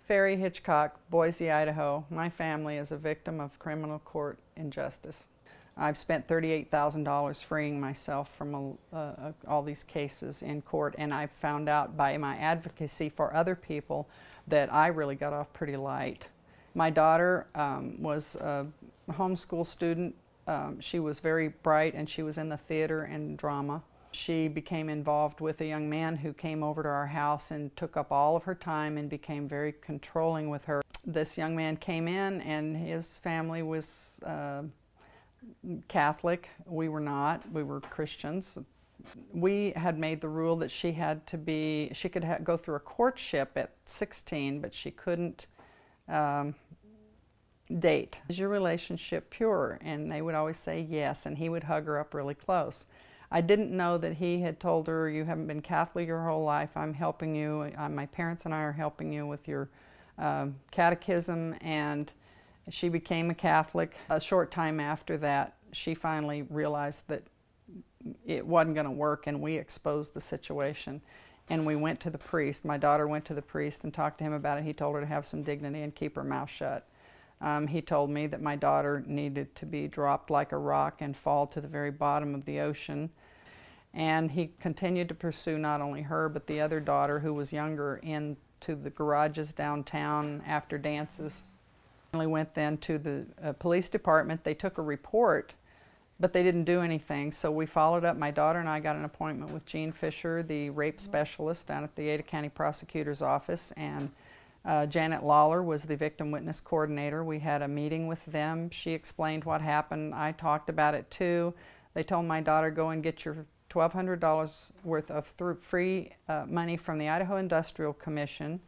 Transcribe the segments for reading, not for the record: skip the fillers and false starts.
Ferry, Hitchcock, Boise, Idaho. My family is a victim of criminal court injustice. I've spent $38,000 freeing myself from all these cases in court, and I've found out by my advocacy for other people that I really got off pretty light. My daughter was a homeschool student. She was very bright, and she was in the theater and drama. She became involved with a young man who came over to our house and took up all of her time and became very controlling with her. This young man came in, and his family was Catholic. We were not. We were Christians. We had made the rule that she could go through a courtship at 16, but she couldn't date. Is your relationship pure? And they would always say yes, and he would hug her up really close. I didn't know that he had told her, you haven't been Catholic your whole life, I'm helping you, my parents and I are helping you with your catechism, and she became a Catholic. A short time after that, she finally realized that it wasn't going to work, and we exposed the situation. And we went to the priest. My daughter went to the priest and talked to him about it. He told her to have some dignity and keep her mouth shut. He told me that my daughter needed to be dropped like a rock and fall to the very bottom of the ocean. And he continued to pursue not only her, but the other daughter, who was younger, into the garages downtown after dances. We went then to the police department. They took a report, but they didn't do anything. So we followed up. My daughter and I got an appointment with Gene Fisher, the rape specialist down at the Ada County Prosecutor's Office, and Janet Lawler was the victim witness coordinator. We had a meeting with them. She explained what happened. I talked about it too. They told my daughter, go and get your $1,200 worth of free money from the Idaho Industrial Commission.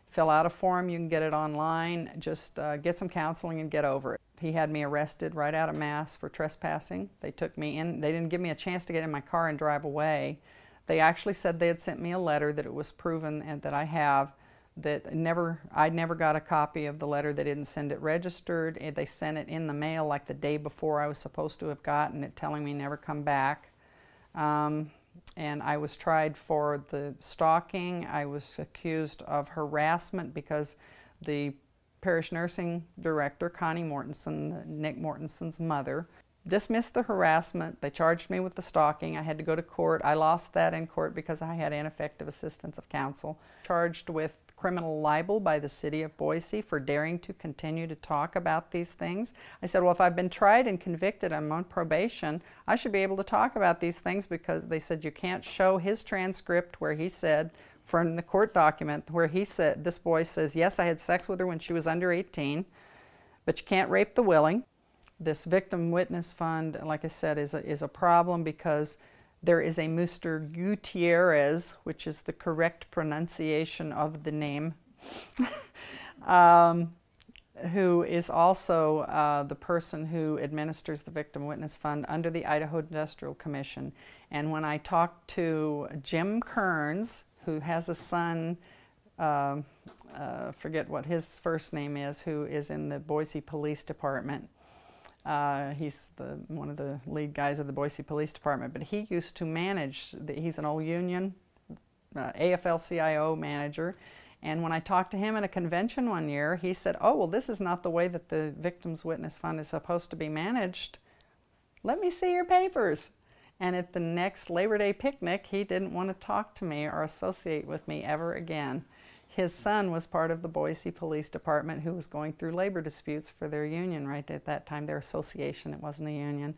Fill out a form, you can get it online. Just get some counseling and get over it. He had me arrested right out of Mass for trespassing. They took me in. They didn't give me a chance to get in my car and drive away. They actually said they had sent me a letter that it was proven and that I have. That I never got a copy of the letter. They didn't send it registered. They sent it in the mail like the day before I was supposed to have gotten it, telling me never come back. And I was tried for the stalking. I was accused of harassment because the parish nursing director, Connie Mortensen, Nick Mortensen's mother, dismissed the harassment. They charged me with the stalking. I had to go to court. I lost that in court because I had ineffective assistance of counsel. Charged with criminal libel by the city of Boise for daring to continue to talk about these things. I said, well, if I've been tried and convicted, I'm on probation, I should be able to talk about these things, because they said you can't show his transcript where he said, from the court document, where he said, this boy says, yes, I had sex with her when she was under 18, but you can't rape the willing. This victim witness fund, like I said, is a problem because there is a Mr. Gutierrez, which is the correct pronunciation of the name, who is also the person who administers the Victim Witness Fund under the Idaho Industrial Commission. And when I talked to Jim Kearns, who has a son, forget what his first name is, who is in the Boise Police Department. He's one of the lead guys of the Boise Police Department, but he used to manage, he's an old union AFL-CIO manager, and when I talked to him at a convention one year, he said, oh, well, this is not the way that the Victims Witness Fund is supposed to be managed. Let me see your papers. And at the next Labor Day picnic, he didn't want to talk to me or associate with me ever again. His son was part of the Boise Police Department who was going through labor disputes for their union right at that time, their association, it wasn't the union.